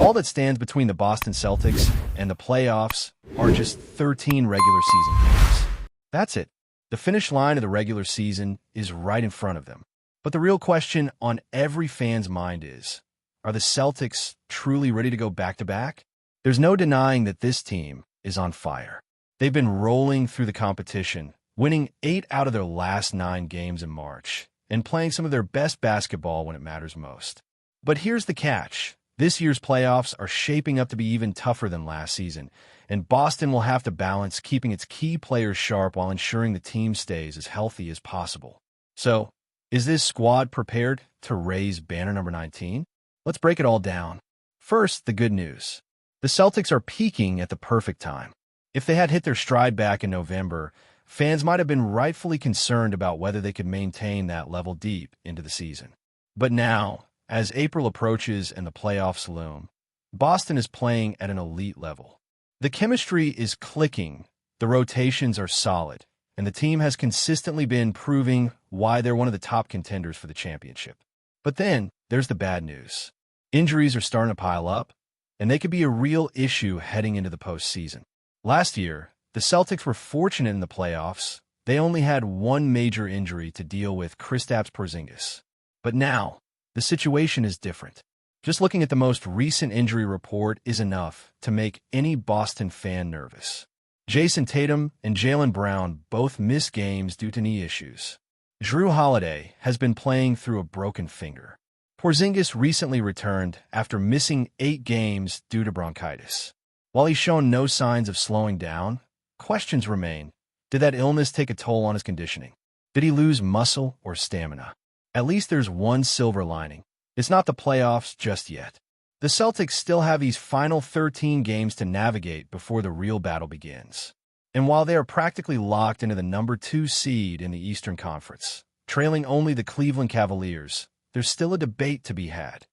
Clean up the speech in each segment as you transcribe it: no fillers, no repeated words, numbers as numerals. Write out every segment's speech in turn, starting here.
All that stands between the Boston Celtics and the playoffs are just 13 regular season games. That's it. The finish line of the regular season is right in front of them. But the real question on every fan's mind is, are the Celtics truly ready to go back-to-back? There's no denying that this team is on fire. They've been rolling through the competition, winning 8 out of their last 9 games in March, and playing some of their best basketball when it matters most. But here's the catch. This year's playoffs are shaping up to be even tougher than last season, and Boston will have to balance keeping its key players sharp while ensuring the team stays as healthy as possible. So, is this squad prepared to raise banner number 19? Let's break it all down. First, the good news. The Celtics are peaking at the perfect time. If they had hit their stride back in November, fans might have been rightfully concerned about whether they could maintain that level deep into the season. But now, as April approaches and the playoffs loom, Boston is playing at an elite level. The chemistry is clicking, the rotations are solid, and the team has consistently been proving why they're one of the top contenders for the championship. But then, there's the bad news. Injuries are starting to pile up, and they could be a real issue heading into the postseason. Last year, the Celtics were fortunate in the playoffs. They only had one major injury to deal with, Kristaps PORZINGIS. But now, the situation is different. Just looking at the most recent injury report is enough to make any Boston fan nervous. Jayson Tatum and Jaylen Brown both missed games due to knee issues. Jrue Holiday has been playing through a broken finger. PORZINGIS recently returned after missing 8 games due to bronchitis. While he's shown no signs of slowing down, questions remain. Did that illness take a toll on his conditioning? Did he lose muscle or stamina? At least there's one silver lining. It's not the playoffs just yet. The Celtics still have these final 13 games to navigate before the real battle begins. And while they are practically locked into the number 2 seed in the Eastern Conference, trailing only the Cleveland Cavaliers, there's still a debate to be had.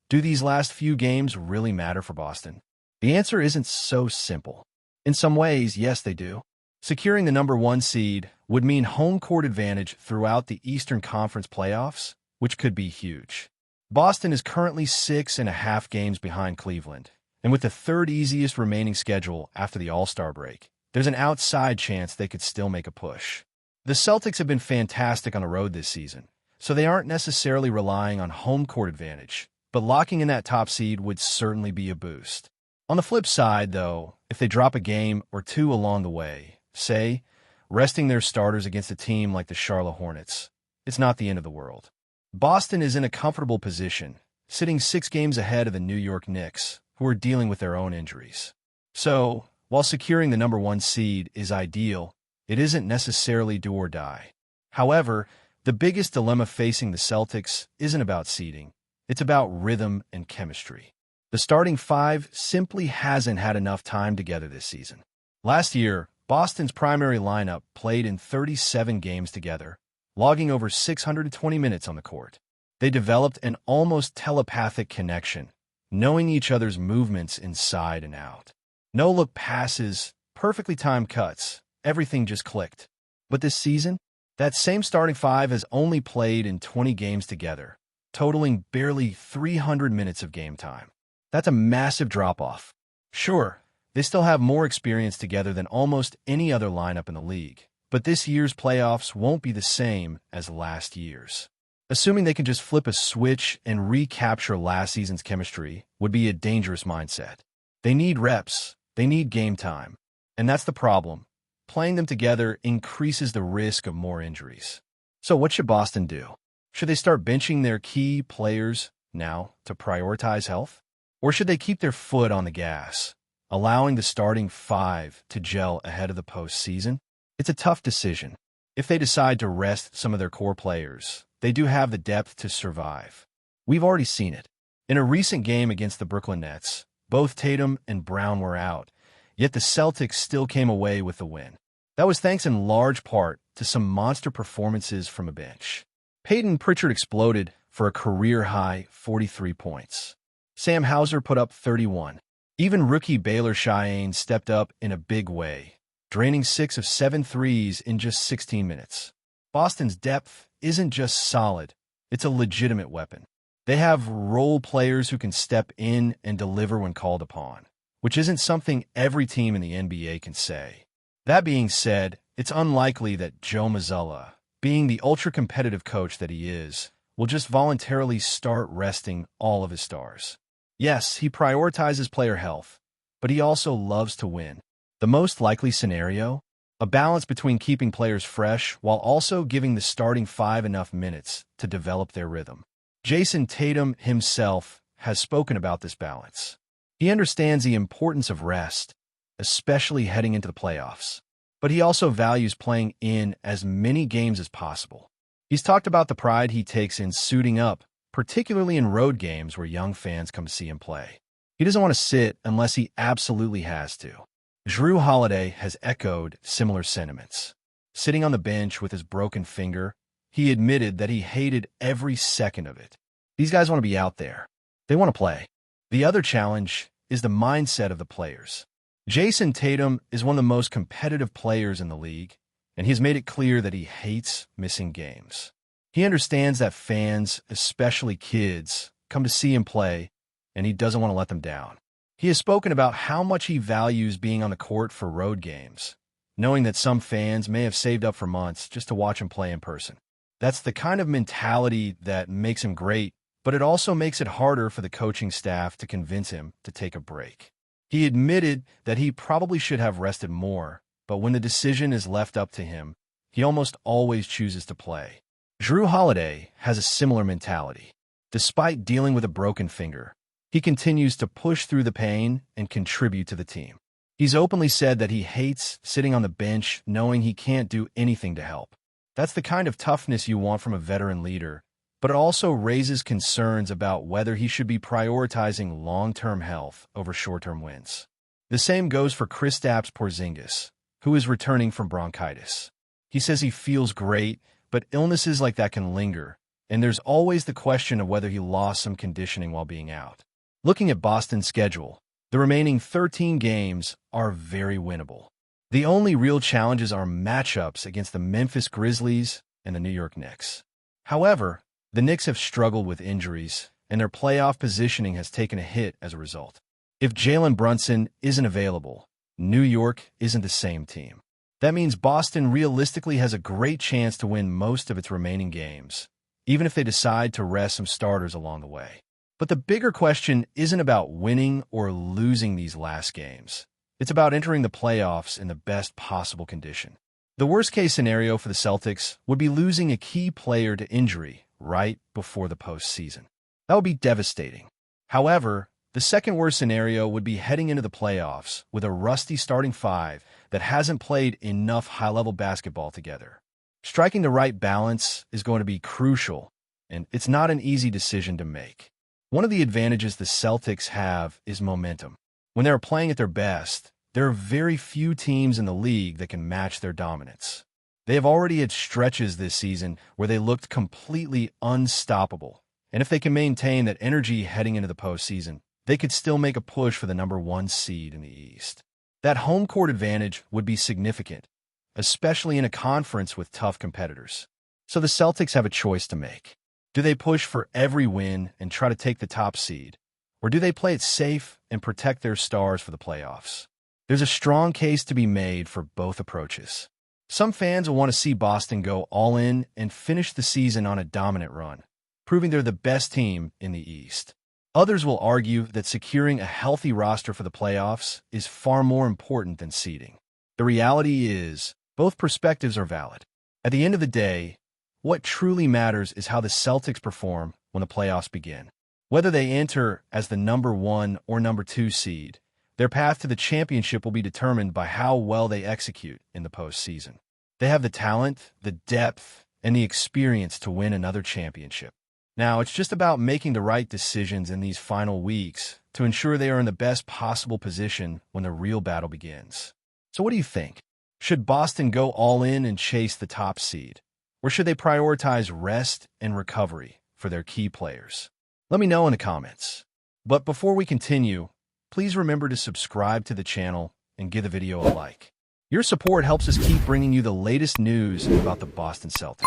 Do these last few games really matter for Boston? The answer isn't so simple. In some ways, yes, they do. Securing the number 1 seed would mean home court advantage throughout the Eastern Conference playoffs, which could be huge. Boston is currently 6.5 games behind Cleveland, and with the 3rd easiest remaining schedule after the All-Star break, there's an outside chance they could still make a push. The Celtics have been fantastic on the road this season, so they aren't necessarily relying on home court advantage, but locking in that top seed would certainly be a boost. On the flip side, though, if they drop a game or 2 along the way, say, resting their starters against a team like the Charlotte Hornets, it's not the end of the world. Boston is in a comfortable position, sitting 6 games ahead of the New York Knicks, who are dealing with their own injuries. So, while securing the number 1 seed is ideal, it isn't necessarily do or die. However, the biggest dilemma facing the Celtics isn't about seeding. It's about rhythm and chemistry. The starting 5 simply hasn't had enough time together this season. Last year, Boston's primary lineup played in 37 games together, logging over 620 minutes on the court. They developed an almost telepathic connection, knowing each other's movements inside and out. No-look passes, perfectly timed cuts, everything just clicked. But this season, that same starting 5 has only played in 20 games together, totaling barely 300 minutes of game time. That's a massive drop-off. Sure, they still have more experience together than almost any other lineup in the league, but this year's playoffs won't be the same as last year's. Assuming they can just flip a switch and recapture last season's chemistry would be a dangerous mindset. They need reps, they need game time, and that's the problem. Playing them together increases the risk of more injuries. So what should Boston do? Should they start benching their key players now to prioritize health? Or should they keep their foot on the gas, allowing the starting 5 to gel ahead of the postseason? It's a tough decision. If they decide to rest some of their core players, they do have the depth to survive. We've already seen it. In a recent game against the Brooklyn Nets, both Tatum and Brown were out, yet the Celtics still came away with the win. That was thanks in large part to some monster performances from a bench. Peyton Pritchard exploded for a career-high 43 points. Sam Hauser put up 31. Even rookie Baylor Cheyenne stepped up in a big way, draining 6 of 7 threes in just 16 minutes. Boston's depth isn't just solid, it's a legitimate weapon. They have role players who can step in and deliver when called upon, which isn't something every team in the NBA can say. That being said, it's unlikely that Joe Mazzulla, being the ultra-competitive coach that he is, will just voluntarily start resting all of his stars. Yes, he prioritizes player health, but he also loves to win. The most likely scenario? A balance between keeping players fresh while also giving the starting five enough minutes to develop their rhythm. Jayson Tatum himself has spoken about this balance. He understands the importance of rest, especially heading into the playoffs. But he also values playing in as many games as possible. He's talked about the pride he takes in suiting up, particularly in road games where young fans come to see him play. He doesn't want to sit unless he absolutely has to. Jrue Holiday has echoed similar sentiments. Sitting on the bench with his broken finger, he admitted that he hated every second of it. These guys want to be out there. They want to play. The other challenge is the mindset of the players. Jayson Tatum is one of the most competitive players in the league, and he's made it clear that he hates missing games. He understands that fans, especially kids, come to see him play, and he doesn't want to let them down. He has spoken about how much he values being on the court for road games, knowing that some fans may have saved up for months just to watch him play in person. That's the kind of mentality that makes him great, but it also makes it harder for the coaching staff to convince him to take a break. He admitted that he probably should have rested more, but when the decision is left up to him, he almost always chooses to play. Jrue Holiday has a similar mentality. Despite dealing with a broken finger, he continues to push through the pain and contribute to the team. He's openly said that he hates sitting on the bench knowing he can't do anything to help. That's the kind of toughness you want from a veteran leader, but it also raises concerns about whether he should be prioritizing long-term health over short-term wins. The same goes for Kristaps PORZINGIS, who is returning from bronchitis. He says he feels great, but illnesses like that can linger, and there's always the question of whether he lost some conditioning while being out. Looking at Boston's schedule, the remaining 13 games are very winnable. The only real challenges are matchups against the Memphis Grizzlies and the New York Knicks. However, the Knicks have struggled with injuries, and their playoff positioning has taken a hit as a result. If Jalen Brunson isn't available, New York isn't the same team. That means Boston realistically has a great chance to win most of its remaining games, even if they decide to rest some starters along the way. But the bigger question isn't about winning or losing these last games. It's about entering the playoffs in the best possible condition. The worst-case scenario for the Celtics would be losing a key player to injury right before the postseason. That would be devastating. However, the second-worst scenario would be heading into the playoffs with a rusty starting five that hasn't played enough high-level basketball together. Striking the right balance is going to be crucial, and it's not an easy decision to make. One of the advantages the Celtics have is momentum. When they're playing at their best, there are very few teams in the league that can match their dominance. They have already had stretches this season where they looked completely unstoppable, and if they can maintain that energy heading into the postseason, they could still make a push for the #1 seed in the East. That home court advantage would be significant, especially in a conference with tough competitors. So the Celtics have a choice to make. Do they push for every win and try to take the top seed, or do they play it safe and protect their stars for the playoffs? There's a strong case to be made for both approaches. Some fans will want to see Boston go all in and finish the season on a dominant run, proving they're the best team in the East. Others will argue that securing a healthy roster for the playoffs is far more important than seeding. The reality is, both perspectives are valid. At the end of the day, what truly matters is how the Celtics perform when the playoffs begin. Whether they enter as the #1 or #2 seed, their path to the championship will be determined by how well they execute in the postseason. They have the talent, the depth, and the experience to win another championship. Now, it's just about making the right decisions in these final weeks to ensure they are in the best possible position when the real battle begins. So what do you think? Should Boston go all in and chase the top seed? Or should they prioritize rest and recovery for their key players? Let me know in the comments. But before we continue, please remember to subscribe to the channel and give the video a like. Your support helps us keep bringing you the latest news about the Boston Celtics.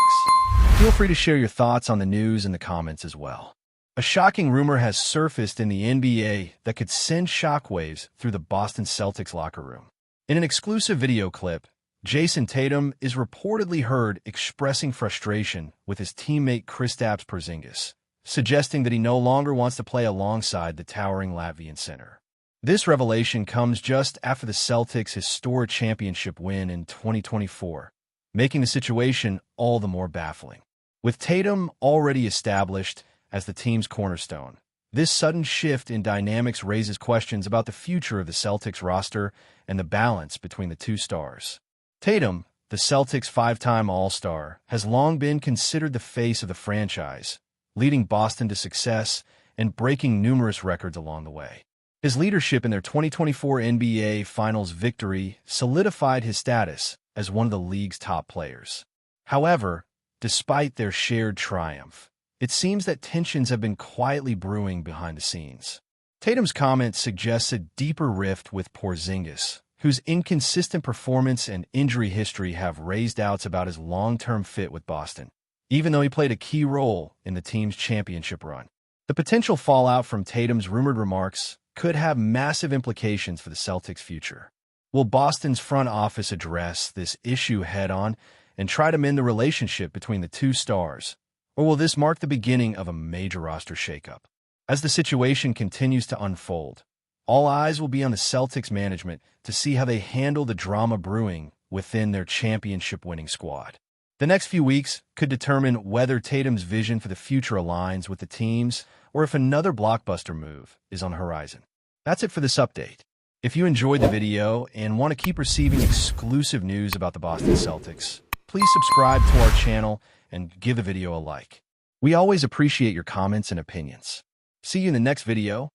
Feel free to share your thoughts on the news in the comments as well. A shocking rumor has surfaced in the NBA that could send shockwaves through the Boston Celtics locker room. In an exclusive video clip, Jayson Tatum is reportedly heard expressing frustration with his teammate Kristaps PORZINGIS, suggesting that he no longer wants to play alongside the towering Latvian center. This revelation comes just after the Celtics' historic championship win in 2024, making the situation all the more baffling. With Tatum already established as the team's cornerstone, this sudden shift in dynamics raises questions about the future of the Celtics roster and the balance between the two stars. Tatum, the Celtics' five-time All-Star, has long been considered the face of the franchise, leading Boston to success and breaking numerous records along the way. His leadership in their 2024 NBA Finals victory solidified his status as one of the league's top players. However, despite their shared triumph, it seems that tensions have been quietly brewing behind the scenes. Tatum's comments suggest a deeper rift with PORZINGIS, whose inconsistent performance and injury history have raised doubts about his long-term fit with Boston, even though he played a key role in the team's championship run. The potential fallout from Tatum's rumored remarks could have massive implications for the Celtics' future. Will Boston's front office address this issue head-on and try to mend the relationship between the two stars, or will this mark the beginning of a major roster shakeup? As the situation continues to unfold, all eyes will be on the Celtics management to see how they handle the drama brewing within their championship-winning squad. The next few weeks could determine whether Tatum's vision for the future aligns with the team's or if another blockbuster move is on the horizon. That's it for this update. If you enjoyed the video and want to keep receiving exclusive news about the Boston Celtics, please subscribe to our channel and give the video a like. We always appreciate your comments and opinions. See you in the next video.